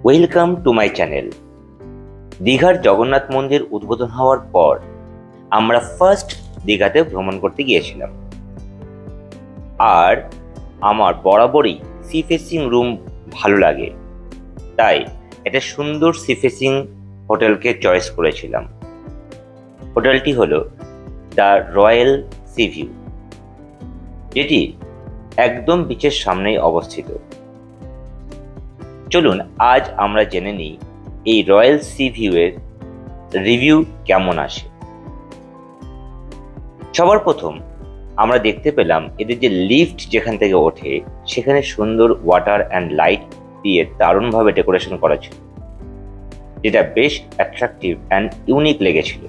Welcome to my channel. দীঘার জগন্নাথ মন্দির উদ্বোধন হওয়ার পর আমরা ফার্স্ট দীঘাতে ভ্রমণ করতে গিয়েছিলাম। আর আমার বরাবরই সি ফেসিং রুম ভালো লাগে, তাই একটা সুন্দর সি ফেসিং হোটেলকে চয়েস করেছিলাম। হোটেলটি হলো দ্য রয়্যাল সি ভিউ, যেটি একদম বিচের সামনেই অবস্থিত। চলুন আজ আমরা জেনে নিই এই রয়্যাল সি ভিউ এর রিভিউ কেমন আসে। সবার প্রথম আমরা দেখতে পেলাম এদের যে লিফট যেখান থেকে ওঠে সেখানে সুন্দর ওয়াটার অ্যান্ড লাইট দিয়ে দারুণভাবে ডেকোরেশন করা ছিল, যেটা বেশ অ্যাট্রাকটিভ অ্যান্ড ইউনিক লেগেছিল।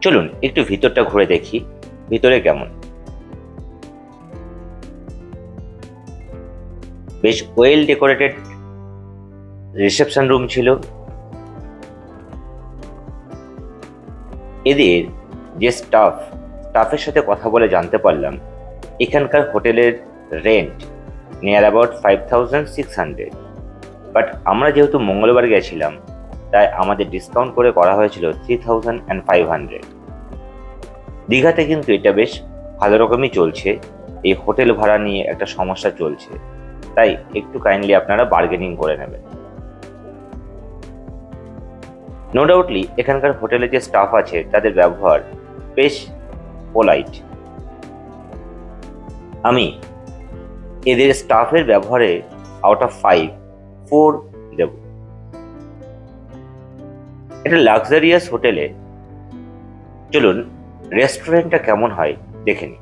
চলুন একটু ভিতরটা ঘুরে দেখি ভিতরে কেমন। বেশ ওয়েল ডেকোরেটেড রিসেপশন রুম ছিল। এদের যে স্টাফের সাথে কথা বলে জানতে পারলাম এখানকার হোটেলের রেন্ট নিয়ার অ্যাবাউট 5600, বাট আমরা যেহেতু মঙ্গলবার গেছিলাম তাই আমাদের ডিসকাউন্ট করে করা হয়েছিল 3500। দীঘাতে কিন্তু এটা বেশ ভালো রকমই চলছে, এই হোটেল ভাড়া নিয়ে একটা সমস্যা চলছে, তাই একটু কাইন্ডলি আপনারা বার্গেনিং করে নেবেন। নো ডাউটলি এখানকার হোটেলে যে স্টাফ আছে তাদের ব্যবহার বেশ পোলাইট। আমি এদের স্টাফের ব্যবহারে আউট অফ 5 4 দেব। এটা লাক্সারিয়াস হোটেলে চলুন রেস্টুরেন্টটা কেমন হয় দেখে নিই।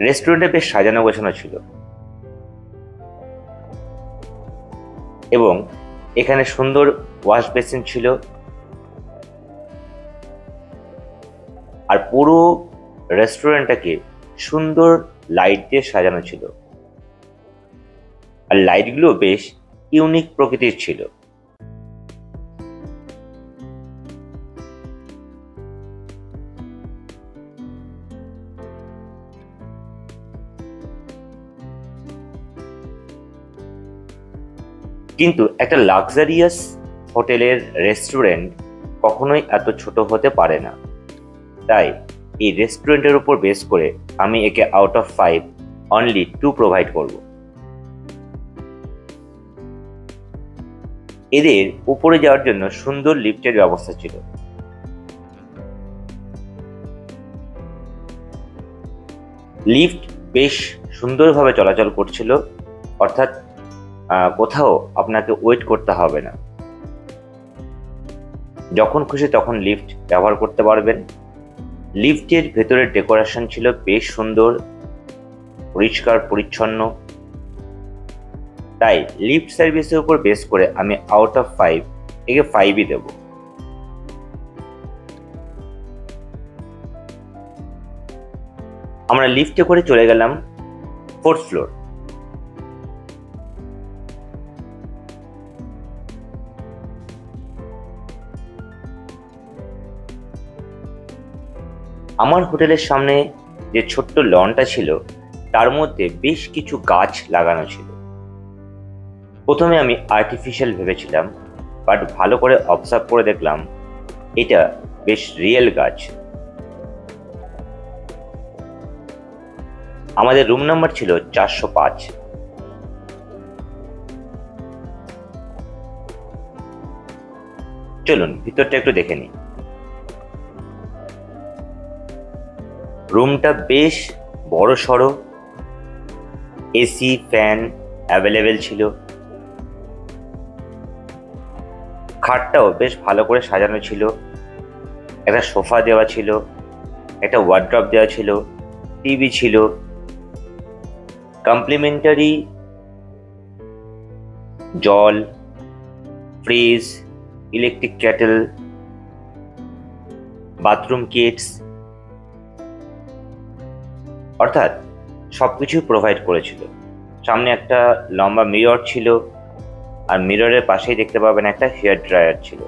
রেস্টুরেন্টে বেশ সাজানো গোছানো ছিল এবং এখানে সুন্দর ওয়াশ বেসিন ছিল, আর পুরো রেস্টুরেন্টটাকে সুন্দর লাইট দিয়ে সাজানো ছিল, আর লাইটগুলো বেশ ইউনিক প্রকৃতির ছিল। কিন্তু একটা লাক্সারিয়াস হোটেলের রেস্টুরেন্ট কখনোই এত ছোট হতে পারে না, তাই এই রেস্টুরেন্টের উপর বেস করে আমি একে আউট অফ 5 অনলি 2 প্রোভাইড করব। এদের উপরে যাওয়ার জন্য সুন্দর লিফটের ব্যবস্থা ছিল। লিফট বেশ সুন্দরভাবে চলাচল করছিল, অর্থাৎ কোথাও আপনাকে ওয়েট করতে হবে না, যখন খুশি তখন লিফট ব্যবহার করতে পারবেন। লিফটের ভেতরের ডেকোরেশন ছিল বেশ সুন্দর, পরিষ্কার পরিচ্ছন্ন, তাই লিফট সার্ভিসের উপর বেস করে আমি আউট অফ 5 একে 5ই দেব। আমরা লিফটে করে চলে গেলাম 4th ফ্লোর। আমার হোটেলের সামনে যে ছোট্ট লনটা ছিল তার মধ্যে বেশ কিছু গাছ লাগানো ছিল। প্রথমে আমি আর্টিফিশিয়াল ভেবেছিলাম, বাট ভালো করে অবজার্ভ করে দেখলাম এটা বেশ রিয়েল গাছ। আমাদের রুম নাম্বার ছিল 405। চলুন ভিতরটা একটু দেখে নিই। রুমটা বেশ বড় সড়ো, এসি ফ্যান অ্যাভেলেবেল ছিল, খাটটাও বেশ ভালো করে সাজানো ছিল, একটা সোফা দেওয়া ছিল, একটা ওয়ার্ড্রপ দেওয়া ছিল, টিভি ছিল, কমপ্লিমেন্টারি জল, fridge, electric kettle, bathroom kits, অর্থাৎ সবকিছু প্রোভাইড করেছিল। সামনে একটা লম্বা মিরর ছিল, আর মিররের পাশেই দেখতে পাবেন একটা হেয়ার ড্রায়ার ছিল।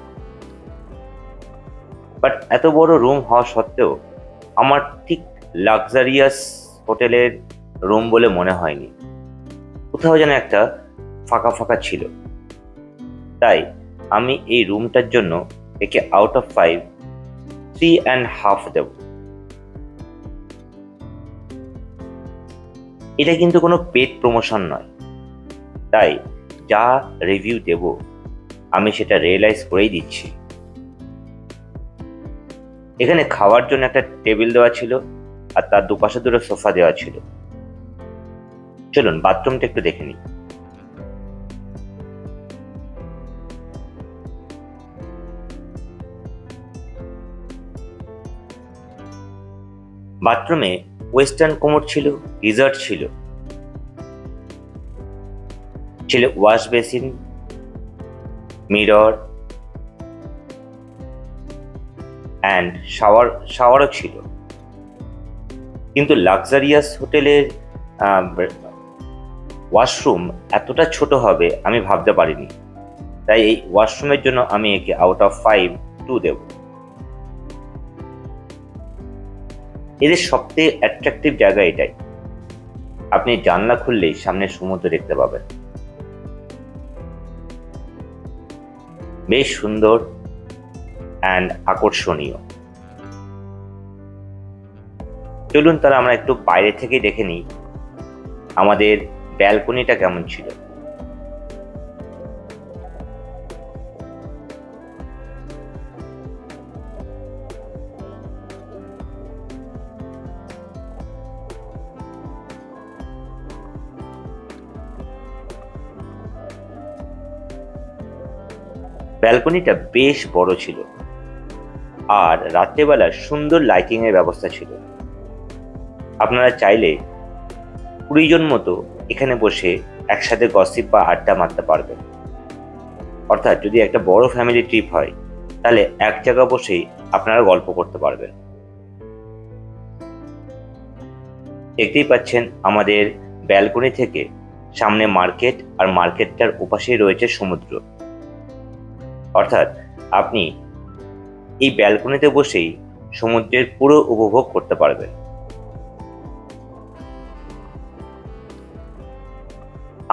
বাট এত বড় রুম হওয়া সত্ত্বেও আমার ঠিক লাক্সারিয়াস হোটেলের রুম বলে মনে হয়নি। কোথাও যেন একটা ফাঁকা ফাঁকা ছিল। তাই আমি এই রুমটার জন্য একে আউট অফ 5 3.5 দেব। এটা কিন্তু কোনো পেড প্রমোশন নয়, তাই যা রিভিউ দেব আমি সেটা রিয়েলাইজ করেই দিচ্ছি। এখানে খাওয়ার জন্য একটা টেবিল দেওয়া ছিল আর তার দুপাশে দুটো সোফা দেওয়া ছিল। চলুন বাথরুমটা একটু দেখে নিই। বাথরুমে ওয়েস্টার্ন কোমোড ছিল, গিজার ছিল, ওয়াশ বেসিন, মিরর অ্যান্ড শাওয়ারও ছিল। কিন্তু লাক্সারিয়াস হোটেলের ওয়াশরুম এতটা ছোট হবে আমি ভাবতে পারিনি। তাই এই ওয়াশরুমের জন্য আমি একে আউট অফ 5 2 দেব। এদের সবথেকে অ্যাট্রাকটিভ জায়গা এটাই, আপনি জানলা খুললেই সামনে সমুদ্র দেখতে পাবেন। বেশ সুন্দর অ্যান্ড আকর্ষণীয়। চলুন তাহলে আমরা একটু বাইরে থেকে দেখে নিই আমাদের ব্যালকনিটা কেমন ছিল। ব্যালকনিটা বেশ বড় ছিল আর রাত্রেবেলা সুন্দর লাইটিং এর ব্যবস্থা ছিল। আপনারা চাইলে 20 জন মতো এখানে বসে একসাথে গসিপ বা আড্ডা মারতে পারবেন। অর্থাৎ যদি একটা বড় ফ্যামিলি ট্রিপ হয় তাহলে এক জায়গা বসেই আপনারা গল্প করতে পারবেন। দেখতেই পাচ্ছেন আমাদের ব্যালকনি থেকে সামনে মার্কেট আর মার্কেটটার ওপাশেই রয়েছে সমুদ্র। অর্থাৎ আপনি এই ব্যালকনিতে বসেই সমুদ্রের পুরো উপভোগ করতে পারবেন।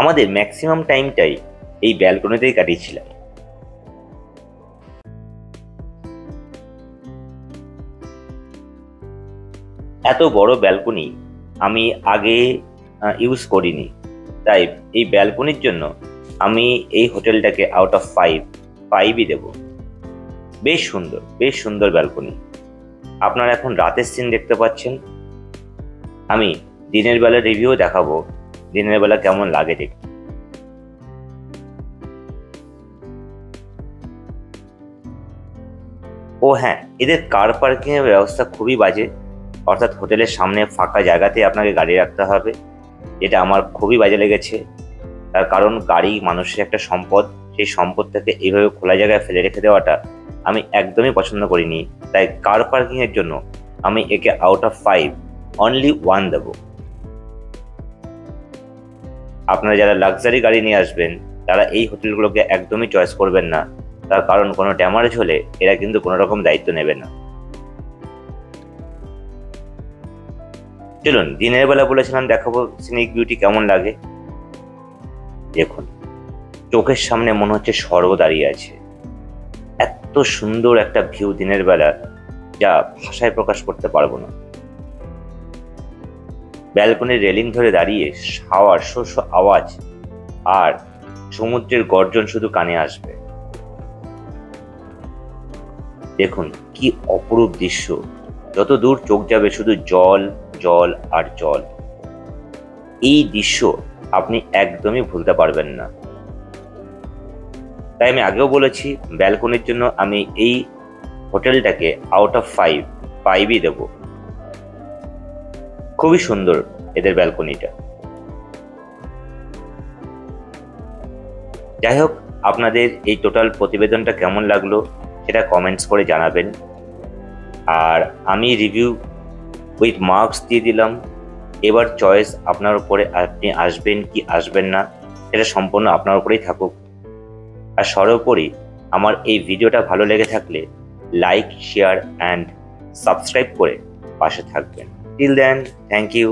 আমাদের ম্যাক্সিমাম টাইমটাই এই ব্যালকনিতেই কাটিয়েছিলাম। এত বড় ব্যালকনি আমি আগে ইউজ করিনি, তাই এই ব্যালকনির জন্য আমি এই হোটেলটাকে আউট অফ 5ই দেব। বেশ সুন্দর ব্যালকনি। আপনারা এখন রাতের সিন দেখতে পাচ্ছেন, আমি দিনের বেলা রিভিউ দেখাবো দিনের বেলা কেমন লাগে দেখতে। ও হ্যাঁ, এদের কার পার্কিং এর ব্যবস্থা খুবই বাজে। অর্থাৎ হোটেলের সামনে ফাঁকা জায়গাতে আপনাকে গাড়ি রাখতে হবে, যেটা আমার খুবই বাজে লেগেছে। তার কারণ গাড়ি মানুষের একটা সম্পদ, সেই সম্পদটাকে এইভাবে খোলা জায়গায় ফেলে রেখে দেওয়াটা আমি একদমই পছন্দ করিনি। তাই কার পার্কিং এর জন্য আমি একে আউট অফ 5 অনলি 1 দেব। আপনারা যারা লাক্সারি গাড়ি নিয়ে আসবেন তারা এই হোটেলগুলোকে একদমই চয়েস করবেন না, তার কারণ কোনো ড্যামেজ হলে এরা কিন্তু কোনো রকম দায়িত্ব নেবে না। চলুন দিনের বেলা বলেছিলাম দেখাবো সিনিক বিউটি কেমন লাগে। দেখুন, চোখের সামনে মনে হচ্ছে স্বর্গ দাঁড়িয়ে আছে। এত সুন্দর একটা ভিউ দিনের বেলা, যা ভাষায় প্রকাশ করতে পারবো না। ব্যালকনির রেলিং ধরে দাঁড়িয়ে হাওয়ার শস্য আওয়াজ আর সমুদ্রের গর্জন শুধু কানে আসবে। দেখুন কি অপরূপ দৃশ্য, যত দূর চোখ যাবে শুধু জল জল আর জল। এই দৃশ্য আপনি একদমই ভুলতে পারবেন না। তাই আমি আগেও বলেছি ব্যালকনির জন্য আমি এই হোটেলটাকে আউট অফ 5ই দেব। খুবই সুন্দর এদের ব্যালকনিটা। যাই হোক, আপনাদের এই টোটাল প্রতিবেদনটা কেমন লাগলো সেটা কমেন্টস করে জানাবেন। আর আমি রিভিউ উইথ মার্কস দিয়ে দিলাম। এবার চয়েস আপনার উপরে, আপনি আসবেন কি আসবেন না সেটা সম্পূর্ণ আপনার উপরেই থাকুক। আর সর্বোপরি আমার এই ভিডিওটা ভালো লেগে থাকলে লাইক, শেয়ার অ্যান্ড সাবস্ক্রাইব করে পাশে থাকবেন। Till then, thank you.